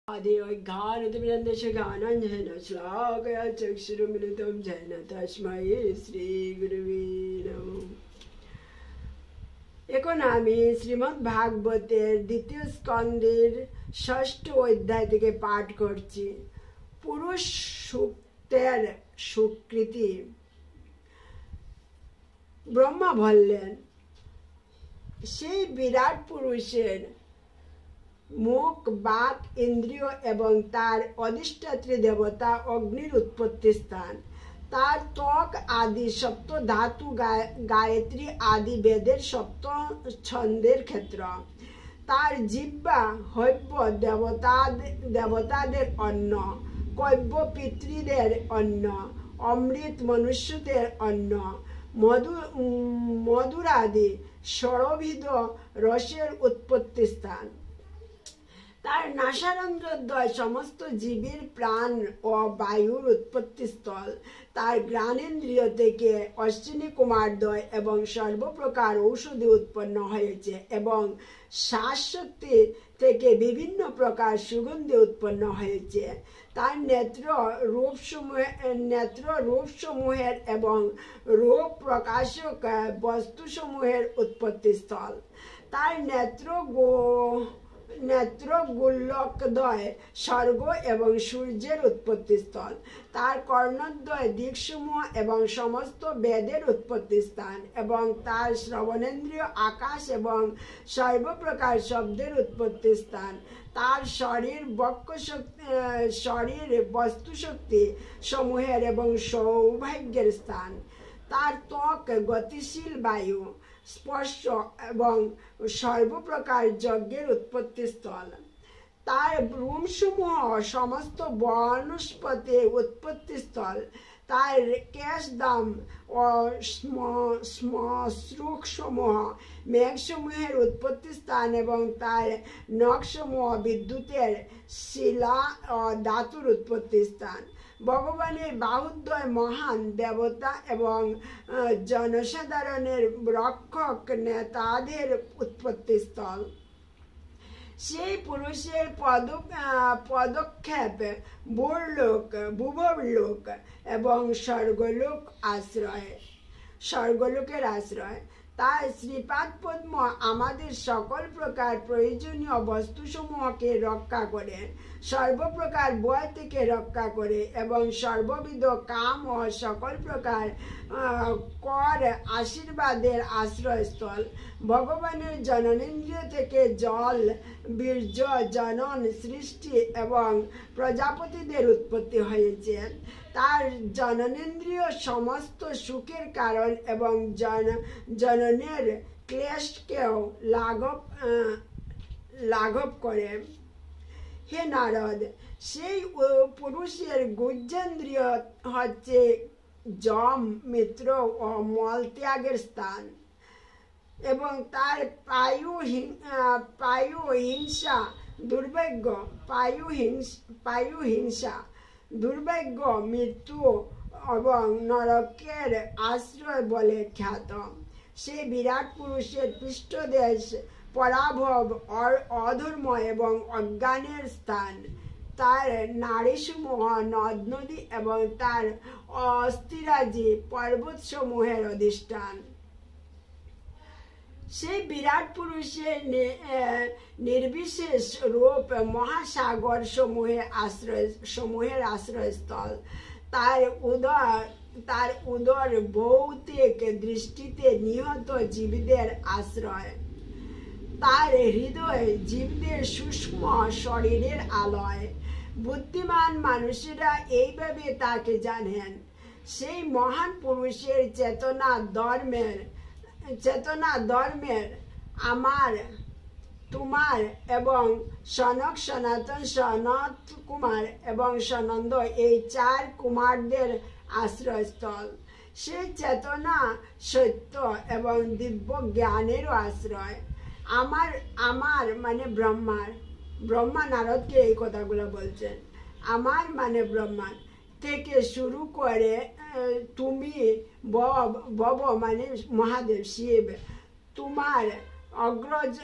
आदिवैघानतिमिरन्दशगानञ्जन श्लाघया चक्षुरुमिलितं येन तस्मै श्रीगुरुवे नमः। এখন আমি শ্রীমদ্ ভাগবতের দ্বিতীয় স্কন্ধের ষষ্ঠ অধ্যায় থেকে পাঠ করছি। পুরুষ সূক্তের স্বীকৃতি। ব্রহ্মা বললেন, সেই বিরাট পুরুষের মুখ, বাক, ইন্দ্রিয় এবং তার অধিষ্ঠাত্রী দেবতা অগ্নির উৎপত্তি স্থান, তার ত্বক আদি সপ্ত ধাতু গায়ত্রী আদি বেদের সপ্ত ছন্দের ক্ষেত্র, তার জিহ্বা হৈব্য দেবতাদের অন্ন, কৈব্য পিতৃদের অন্ন, অমৃত মনুষ্যদের অন্ন, মধুরাদি ষড়বিধ রসের উৎপত্তি স্থান, তার নাসারন্ধ্রদ্বয় সমস্ত জীবের প্রাণ ও বায়ুর উৎপত্তি স্থল, তার ঘ্রাণেন্দ্রিয় থেকে অশ্বিনী কুমারদ্বয় এবং সর্বপ্রকার ঔষধি উৎপন্ন হয়েছে এবং শ্বাসশক্তি থেকে বিভিন্ন প্রকার সুগন্ধি উৎপন্ন হয়েছে, তার নেত্র রূপসমূহের এবং রূপ প্রকাশক বস্তুসমূহের উৎপত্তি স্থল, তার নেত্রগোলকদ্বয় স্বর্গ এবং সূর্যের উৎপত্তি স্থল, তার কর্ণদ্বয় দিকসমূহ এবং সমস্ত বেদের উৎপত্তি স্থান এবং তার শ্রবণেন্দ্রিয় আকাশ এবং সর্বপ্রকার শব্দের উৎপত্তি স্থান, তার শরীর বস্তুশক্তি সমূহের এবং সৌভাগ্যের স্থান, তার ত্বক গতিশীল বায়ু, স্পর্শ এবং সর্বপ্রকার যজ্ঞের উৎপত্তি স্থল, তার ভ্রূমসমূহ সমস্ত বনস্পতির উৎপত্তি স্থল, তার কেশদাম ও শ্মশ্রুসমূহ মেঘসমূহের উৎপত্তি স্থান এবং তার নখসমূহ বিদ্যুতের শিলা ও ধাতুর উৎপত্তি স্থান, ভগবানের বাহুদ্বয় মহান দেবতা এবং জনসাধারণের রক্ষক নেতাদের উৎপত্তি স্থল, সেই পুরুষের পদক্ষেপ ভূভবলোক এবং স্বর্গলোকের আশ্রয়, তাই শ্রীপাদ পদ্ম আমাদের সকল প্রকার প্রয়োজনীয় বস্তুসমূহকে রক্ষা করে, সর্বপ্রকার ভয় থেকে রক্ষা করে এবং সর্ববিধ কাম ও সকল প্রকার কর আশীর্বাদের আশ্রয়স্থল, ভগবানের জননেন্দ্রিয় থেকে জল, বীর্য, জনন, সৃষ্টি এবং প্রজাপতিদের উৎপত্তি হয়েছে, তার জননেন্দ্রিয় সমস্ত সুখের কারণ এবং জননের ক্লেশকেও লাঘব করে। হে নারদ, সেই পুরুষের গুহ্যেন্দ্রিয় হচ্ছে যম, মিত্র ও মলত্যাগের স্থান এবং তার পায়ুহিংসা দুর্ভাগ্য, মৃত্যু এবং নরকের আশ্রয় বলে খ্যাত। সেই বিরাট পুরুষের পৃষ্ঠদেশ পরাভব, অধর্ম এবং অজ্ঞানের স্থান, তার নারীসমূহ নদ নদী এবং তার অস্থিরাজি পর্বতসমূহের অধিষ্ঠান, সেই বিরাট পুরুষের নির্বিশেষ রূপ মহাসাগর সমূহের আশ্রয়স্থল, তার উদর ভৌতিক দৃষ্টিতে নিহত জীবদের আশ্রয়, তার হৃদয় জীবদের সূক্ষ্ম শরীরের আলয়, বুদ্ধিমান মানুষেরা এইভাবে তাকে জানেন। সেই মহান পুরুষের চেতনা ধর্মের আমার, তোমার এবং সনক, সনাতন, সনত কুমার এবং সনন্দ এই চার কুমারদের আশ্রয়স্থল, সেই চেতনা সত্য এবং দিব্য জ্ঞানেরও আশ্রয়। আমার মানে ব্রহ্মা নারদকে এই কথাগুলো বলছেন। আমার মানে ব্রহ্মার থেকে শুরু করে তুমি ভব মানে মহাদেব শিব, তোমার অগ্রজ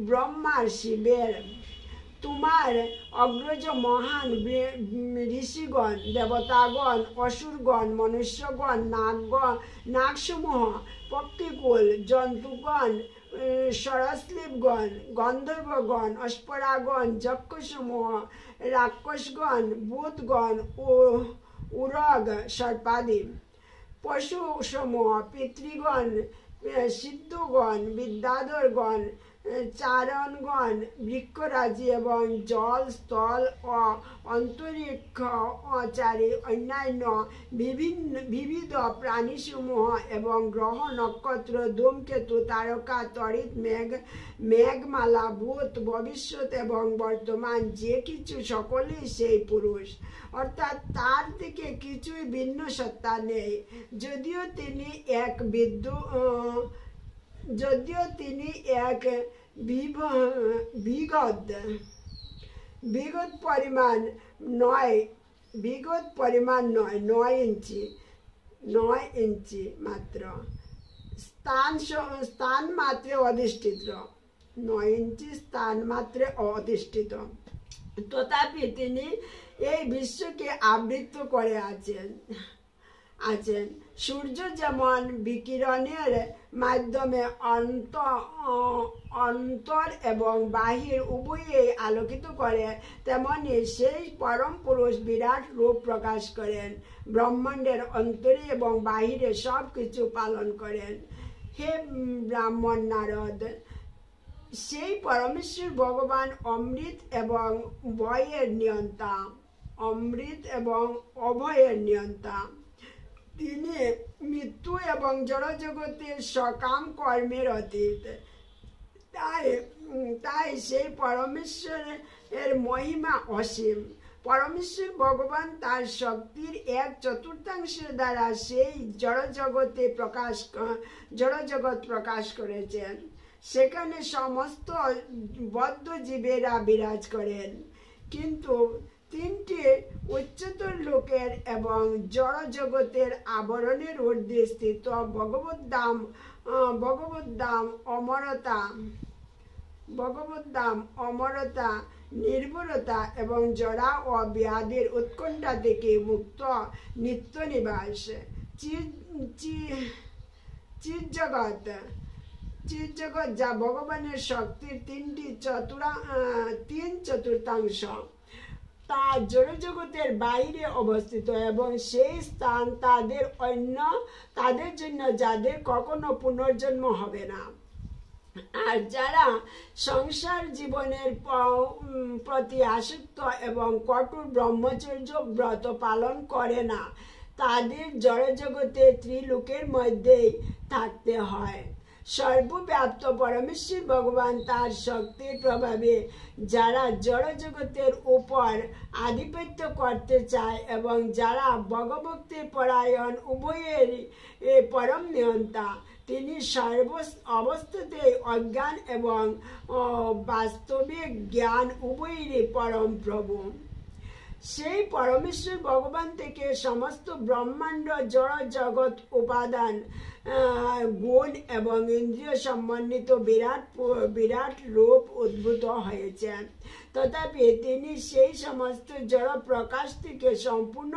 ব্রহ্মার শিবের তোমার অগ্রজ মহান ঋষিগণ, দেবতাগণ, অসুরগণ, মনুষ্যগণ, নাগসমূহ, পক্ষীকুল, জন্তুগণ, সরস্লীপগণ, গন্ধর্বগণ, অস্পরাগণ, যক্ষসমূহ, রাক্ষসগণ, ভূতগণ, উরগ, সর্পাদি, পশুসমূহ, পিতৃগণ, সিদ্ধগণ, বিদ্যাধরগণ, চারণগণ, বৃক্ষরাজি এবং জল, স্থল ও অন্তরিক্ষচারী অন্যান্য বিবিধ প্রাণীসমূহ এবং গ্রহ, নক্ষত্র, ধূমকেতু, তারকা, তড়িৎ, মেঘমালা, ভূত, ভবিষ্যৎ এবং বর্তমান যে কিছু সকলেই সেই পুরুষ, অর্থাৎ তার থেকে কিছুই ভিন্ন সত্তা নেই। যদিও তিনি এক বিগত পরিমাণ নয় 9 ইঞ্চি মাত্র স্থান মাত্রে অধিষ্ঠিত, 9 ইঞ্চি স্থান মাত্রে অধিষ্ঠিত, তথাপি তিনি এই বিশ্বকে আবৃত করে আছেন। সূর্য যেমন বিকিরণের মাধ্যমে অন্তর এবং বাহির উভয়েই আলোকিত করে, তেমনি সেই পরম পুরুষ বিরাট রূপ প্রকাশ করেন, ব্রহ্মাণ্ডের অন্তরে এবং বাহিরে সব কিছু পালন করেন। হে ব্রাহ্মণ নারদ, সেই পরমেশ্বর ভগবান অমৃত এবং অভয়ের নিয়ন্তা। তিনি মৃত্যু এবং জড়জগতের সকাম কর্মের অতীত। তাই সেই পরমেশ্বরের মহিমা অসীম। পরমেশ্বর ভগবান তার শক্তির 1/4 দ্বারা সেই জড়জগৎ প্রকাশ করেছেন। সেখানে সমস্ত বদ্ধ জীবেরা বিরাজ করেন, কিন্তু 3টি উচ্চতর লোকের এবং জড় জগতের আবরণের ঊর্ধ্বে স্থিত অমরতা, নির্ভরতা এবং জড়া ও ব্যাধির উৎকণ্ঠা থেকে মুক্ত নিত্য নিবাস চিৎজগৎ, যা ভগবানের শক্তির 3/4 তা জড়জগতের বাইরে অবস্থিত এবং সেই স্থান তাদের জন্য যাদের কখনো পুনর্জন্ম হবে না। আর যারা সংসার জীবনের প্রতি আসক্ত এবং কঠোর ব্রহ্মচর্য ব্রত পালন করে না, তাদের জড়জগতে ত্রিলোকের মধ্যেই থাকতে হয়। সর্বব্যাপ্ত পরমেশ্বর ভগবান তার শক্তির প্রভাবে যারা জড়জগতের উপর আধিপত্য করতে চায় এবং যারা ভগভক্তি পরায়ণ উভয়ের পরম নিয়ন্তা, তিনি সর্ব অবস্থাতেই অজ্ঞান এবং বাস্তবিক জ্ঞান উভয়েরই পরম প্রভু। সেই পরমেশ্বর ভগবান থেকে সমস্ত ব্রহ্মাণ্ড, জড় জগৎ, উপাদান, গুণ এবং ইন্দ্রিয় সমন্বিত বিরাট রূপ উদ্ভূত হয়েছে। তথাপি তিনি সেই সমস্ত জড় প্রকাশ থেকে সম্পূর্ণ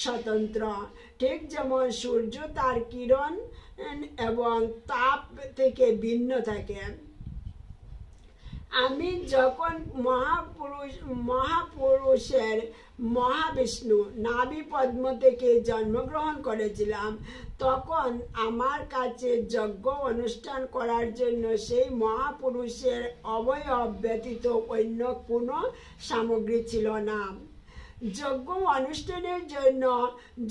স্বতন্ত্র, ঠিক যেমন সূর্য তার কিরণ এবং তাপ থেকে ভিন্ন থাকে। আমি যখন মহাপুরুষের মহাবিষ্ণু নাভি পদ্ম থেকে জন্মগ্রহণ করেছিলাম, তখন আমার কাছে যজ্ঞ অনুষ্ঠান করার জন্য সেই মহাপুরুষের অবয়ব ব্যতীত অন্য কোনো সামগ্রী ছিল না। যজ্ঞ অনুষ্ঠানের জন্য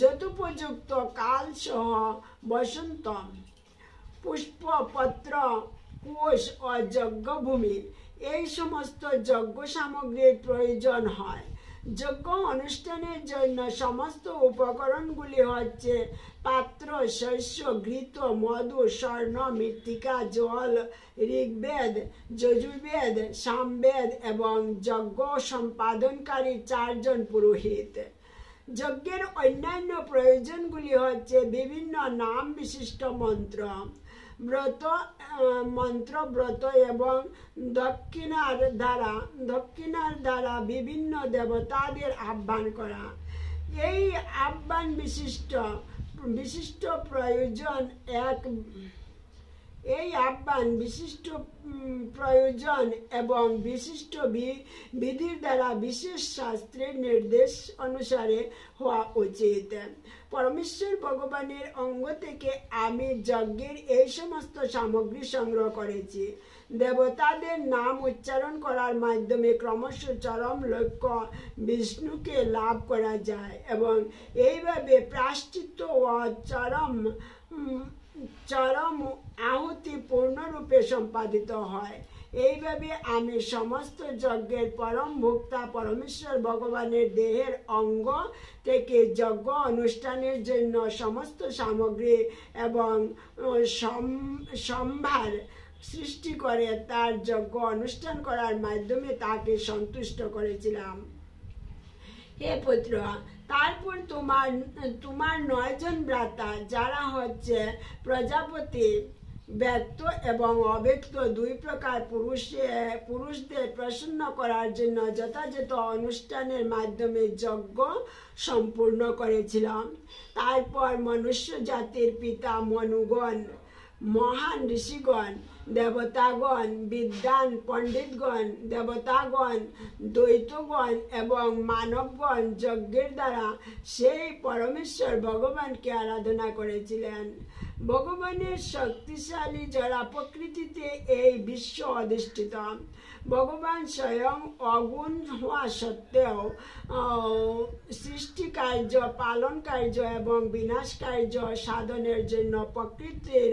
যথোপযুক্ত কাল সহ বসন্ত, পুষ্প, পত্র, কোষ ও যজ্ঞভূমি, এই সমস্ত যজ্ঞ সামগ্রীর প্রয়োজন হয়। যজ্ঞ অনুষ্ঠানের জন্য সমস্ত উপকরণগুলি হচ্ছে পাত্র, শস্য, ঘৃত, মধু, স্বর্ণ, মৃত্তিকা, জল, ঋগ্বেদ, যজুর্বেদ, সামবেদ এবং যজ্ঞ সম্পাদনকারী 4 জন পুরোহিত। যজ্ঞের অন্যান্য প্রয়োজনগুলি হচ্ছে বিভিন্ন নাম বিশিষ্ট মন্ত্র, ব্রত মন্ত্র ব্রত এবং দক্ষিণার দ্বারা বিভিন্ন দেবতাদের আহ্বান করা। এই আহ্বান বিশিষ্ট প্রয়োজন এবং বিশিষ্ট বিধির দ্বারা বিশেষ শাস্ত্রের নির্দেশ অনুসারে হওয়া উচিত। পরমেশ্বর ভগবানের অঙ্গ থেকে আমি যজ্ঞের এই সমস্ত সামগ্রী সংগ্রহ করেছি। দেবতাদের নাম উচ্চারণ করার মাধ্যমে ক্রমশ চরম লক্ষ্য বিষ্ণুকে লাভ করা যায় এবং এইভাবে প্রায়শ্চিত্ত ও চরম আহুতি পূর্ণরূপে সম্পাদিত হয়। এইভাবে আমি সমস্ত যজ্ঞের পরম ভোক্তা পরমেশ্বর ভগবানের দেহের অঙ্গ থেকে যজ্ঞ অনুষ্ঠানের জন্য সমস্ত সামগ্রী এবং সম্ভার সৃষ্টি করে তার যজ্ঞ অনুষ্ঠান করার মাধ্যমে তাকে সন্তুষ্ট করেছিলাম। হে পুত্র, তারপর তোমার 9 জন ভ্রাতা, যারা হচ্ছে প্রজাপতি, ব্যক্ত এবং অব্যক্ত, 2 প্রকার পুরুষদের প্রসন্ন করার জন্য যথাযথ অনুষ্ঠানের মাধ্যমে যজ্ঞ সম্পূর্ণ করেছিলাম। তারপর মনুষ্য জাতির পিতা মনুগণ, মহান ঋষিগণ, দেবতাগণ, বিদ্বান পণ্ডিতগণ, দেবতাগণ, দ্বৈতগণ এবং মানবগণ যজ্ঞের দ্বারা সেই পরমেশ্বর ভগবানকে আরাধনা করেছিলেন। ভগবানের শক্তিশালী জড়া প্রকৃতিতে এই বিশ্ব অধিষ্ঠিত। ভগবান স্বয়ং অগুণ হওয়া সত্ত্বেও সৃষ্টি কার্য, পালন কার্য এবং বিনাশ কার্য সাধনের জন্য প্রকৃতির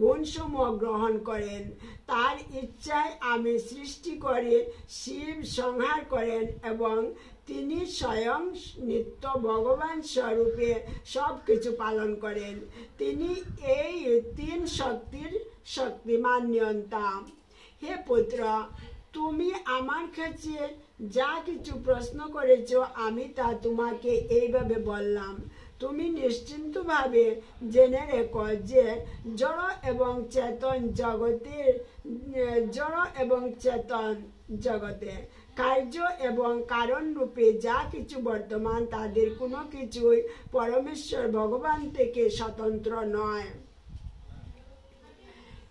গুণসমূহ গ্রহণ করেন। তার ইচ্ছায় আমি সৃষ্টি করে শিব সংহার করেন এবং তিনি স্বয়ং নিত্য ভগবান স্বরূপে সব কিছু পালন করেন। তিনি এই 3 শক্তির শক্তিমান নিয়ন্তা। হে পুত্র, তুমি আমার কাছে যা কিছু প্রশ্ন করেছ আমি তা তোমাকে এইভাবে বললাম। তুমি নিশ্চিন্তভাবে জেনে রেখো যে জড় এবং চেতন জগতে কার্য এবং কারণ রূপে যা কিছু বর্তমান তাদের কোনো কিছুই পরমেশ্বর ভগবান থেকে স্বতন্ত্র নয়।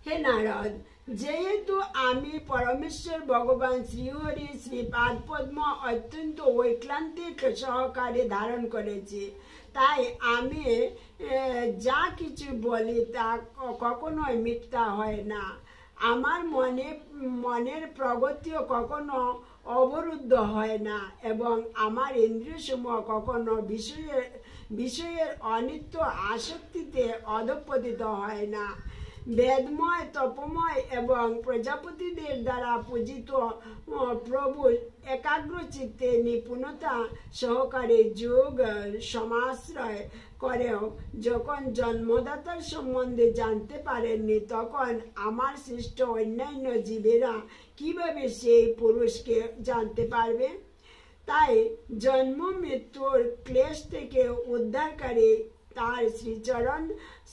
হে নারদ, যেহেতু আমি পরমেশ্বর ভগবান শ্রীহরি শ্রীপাদ পদ্ম অত্যন্ত ঐক্লান্তিক সহকারে ধারণ করেছি, তাই আমি যা কিছু বলি তা কখনোই মিথ্যা হয় না। আমার মনের প্রগতিও কখনো অবরুদ্ধ হয় না এবং আমার ইন্দ্রিয়সমূহ কখনো বিষয়ের অনিত্য আসক্তিতে অধঃপতিত হয় না। বেদময়, তপময় এবং প্রজাপতিদের দ্বারা পূজিত প্রভু একাগ্রচিত্তে নিপুণতা সহকারে যোগ সমাশ্রয় করেও যখন জন্মদাতার সম্বন্ধে জানতে পারেননি, তখন আমার সৃষ্ট অন্যান্য জীবেরা কিভাবে সেই পুরুষকে জানতে পারবে? তাই জন্ম মৃত্যুর ক্লেশ থেকে উদ্ধারকারী তার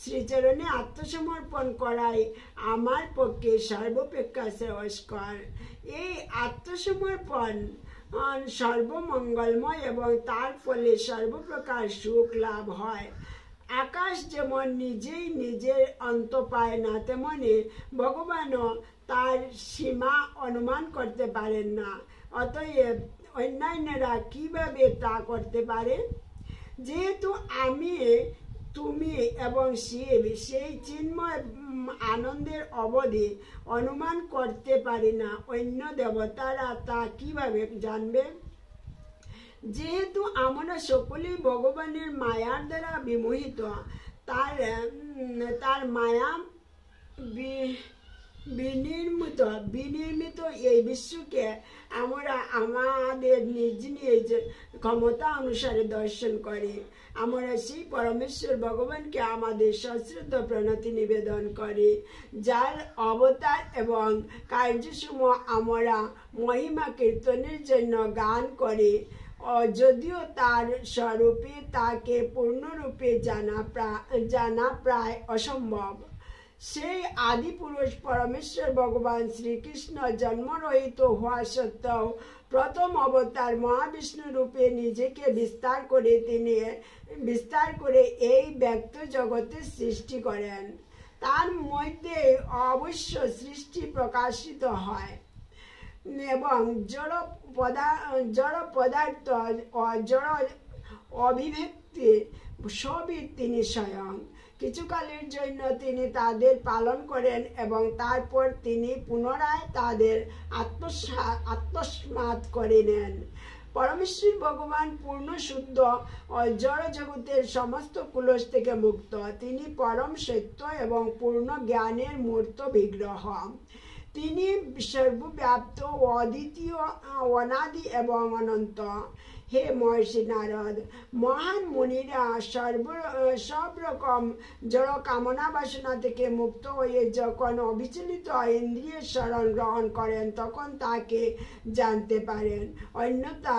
শ্রীচরণে আত্মসমর্পণ করাই আমার পক্ষে সর্বাপেক্ষা শ্রেয়স্কর। এই আত্মসমর্পণ সর্বমঙ্গলময় এবং তার ফলে সর্বপ্রকার সুখ লাভ হয়। আকাশ যেমন নিজেই নিজের অন্ত পায় না, তেমনি ভগবানও তার সীমা অনুমান করতে পারেন না। অতএব অন্যান্যরা কিভাবে তা করতে পারে? যেহেতু আমি, তুমি এবং শিব সেই চিন্ময় আনন্দের অবধি অনুমান করতে পারি না, অন্য দেবতারা তা কিভাবে জানবে? যেহেতু আমরা সকলেই ভগবানের মায়ার দ্বারা বিমোহিত, তার মায়া বিনির্মিত এই বিশ্বকে আমরা আমাদের নিজ নিজ ক্ষমতা অনুসারে দর্শন করি। আমরা সেই পরমেশ্বর ভগবানকে আমাদের সশ্রদ্ধ প্রণতি নিবেদন করি, যার অবতার এবং কার্যসমূহ আমরা মহিমা কীর্তনের জন্য গান করি। যদিও তার স্বরূপে তাকে পূর্ণরূপে জানা প্রায় অসম্ভব। সেই আদি পুরুষ পরমেশ্বর ভগবান শ্রীকৃষ্ণ জন্মরহিত হওয়া সত্ত্বেও প্রথম অবতার মহাবিষ্ণু রূপে নিজেকে বিস্তার করে এই ব্যক্ত জগতে সৃষ্টি করেন। তার মধ্যে অবশ্য সৃষ্টি প্রকাশিত হয় এবং জড় পদার্থ ও জড় অভিব্যক্তি সবই তিনি স্বয়ং। কিছুকালের জন্য তিনি তাদের পালন করেন এবং তারপর তিনি পুনরায় তাদের আত্মসাৎ করে নেন। পরমেশ্বর ভগবান পূর্ণ শুদ্ধ ও জড় জগতের সমস্ত কুলস থেকে মুক্ত। তিনি পরম সত্য এবং পূর্ণ জ্ঞানের মূর্ত বিগ্রহ। তিনি সর্বব্যাপ্ত, অদ্বিতীয়, অনাদি এবং অনন্ত। হে মহর্ষি নারদ, মহান মুনিরা সব রকম জড় কামনা বাসনা থেকে মুক্ত হয়ে যখন অবিচলিত ইন্দ্রিয়ের শরণ গ্রহণ করেন তখন তাকে জানতে পারেন। অন্যথা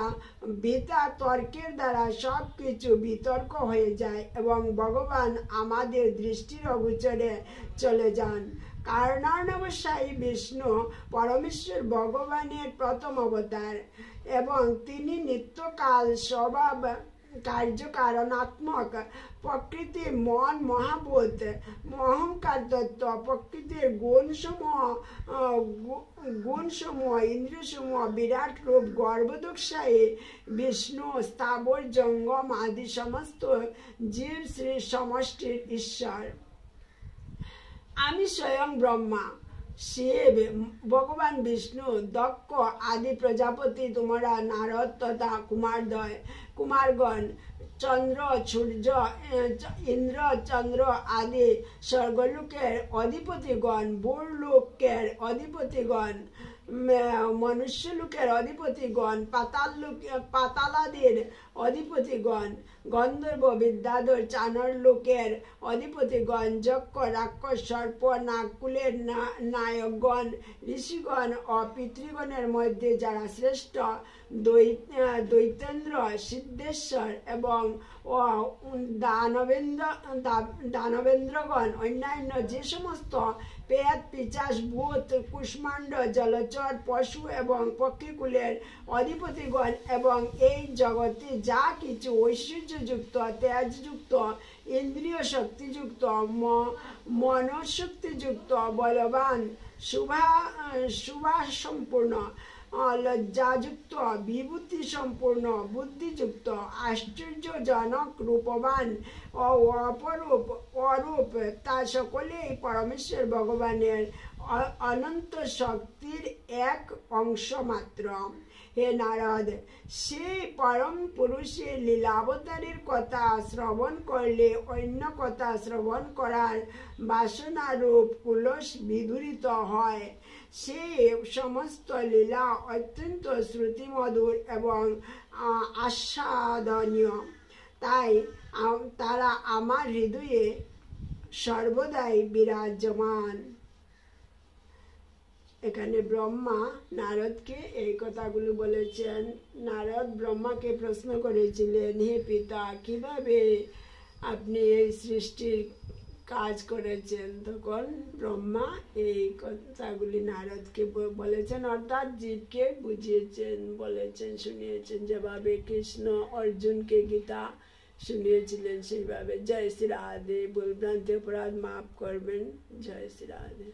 বৃথা তর্কের দ্বারা সব কিছু বিতর্ক হয়ে যায় এবং ভগবান আমাদের দৃষ্টির অগোচরে চলে যান। কারণাবসায়ী বিষ্ণু পরমেশ্বর ভগবানের প্রথম অবতার এবং তিনি নিত্যকাল স্বভাব কার্যকারণাত্মক। প্রকৃতি, মন, মহাভূত, অহংকার তত্ত্ব, প্রকৃতির গুণসমূহ, ইন্দ্রিয়সমূহ, বিরাট রূপ, গর্ভদোক্ষায়ী বিষ্ণু, স্থাবর জঙ্গম আদি সমস্ত জীব শ্রী সমষ্টির ঈশ্বর। আমি স্বয়ং ব্রহ্মা, শিব, ভগবান বিষ্ণু, দক্ষ আদি প্রজাপতি, তোমরা নারদ তথা কুমারগণ, চন্দ্র, সূর্য, ইন্দ্র, চন্দ্র আদি স্বর্গলোকের অধিপতিগণ, ভূলোকের অধিপতিগণ, মনুষ্যলোকের অধিপতিগণ, পাতালাদির অধিপতিগণ, গন্ধর্ব, বিদ্যাধর, চানর লোকের অধিপতিগণ, যক্ষ, রাক্ষস, সর্প, নাগকুলের নায়কগণ, ঋষিগণ ও পিতৃগণের মধ্যে যারা শ্রেষ্ঠ, দৈতেন্দ্র, সিদ্ধেশ্বর এবং দানবেন্দ্রগণ, অন্যান্য যে সমস্ত পেট, পিচাস, ভূত, কুষ্মাণ্ড, জলচর, পশু এবং পক্ষীকুলের অধিপতিগণ এবং এই জগতে যা কিছু ঐশ্বর্যযুক্ত, তেজযুক্ত, ইন্দ্রিয় শক্তিযুক্ত, মনশক্তিযুক্ত, বলবান, শুভাসম্পূর্ণ, লজ্জাযুক্ত, বিভূতি সম্পূর্ণ, বুদ্ধিযুক্ত, আশ্চর্যজনক, রূপবান ও অরূপ, তা সকলেই পরমেশ্বর ভগবানের অনন্ত শক্তির এক অংশ মাত্র। হে নারদ, সেই পরম পুরুষের লীলাবতারের কথা শ্রবণ করলে অন্য কথা শ্রবণ করার বাসনারূপ কুলস বিদূরিত হয়। সেই সমস্ত লীলা অত্যন্ত শ্রুতিমধুর এবং আস্বাদনীয়, তাই তারা আমার হৃদয়ে সর্বদাই বিরাজমান। এখানে ব্রহ্মা নারদকে এই কথাগুলো বলেছেন। নারদ ব্রহ্মাকে প্রশ্ন করেছিলেন, হে পিতা, কিভাবে আপনি এই সৃষ্টির কাজ করেছেন? তখন ব্রহ্মা এই কথাগুলি নারদকে বলেছেন, অর্থাৎ জীবকে বুঝিয়েছেন, বলেছেন, শুনিয়েছেন, যেভাবে কৃষ্ণ অর্জুনকে গীতা শুনিয়েছিলেন সেইভাবে। জয় শ্রী রাধে। ভুল ভ্রান্তি অপরাধ মাফ করবেন। জয় শ্রী রাধে।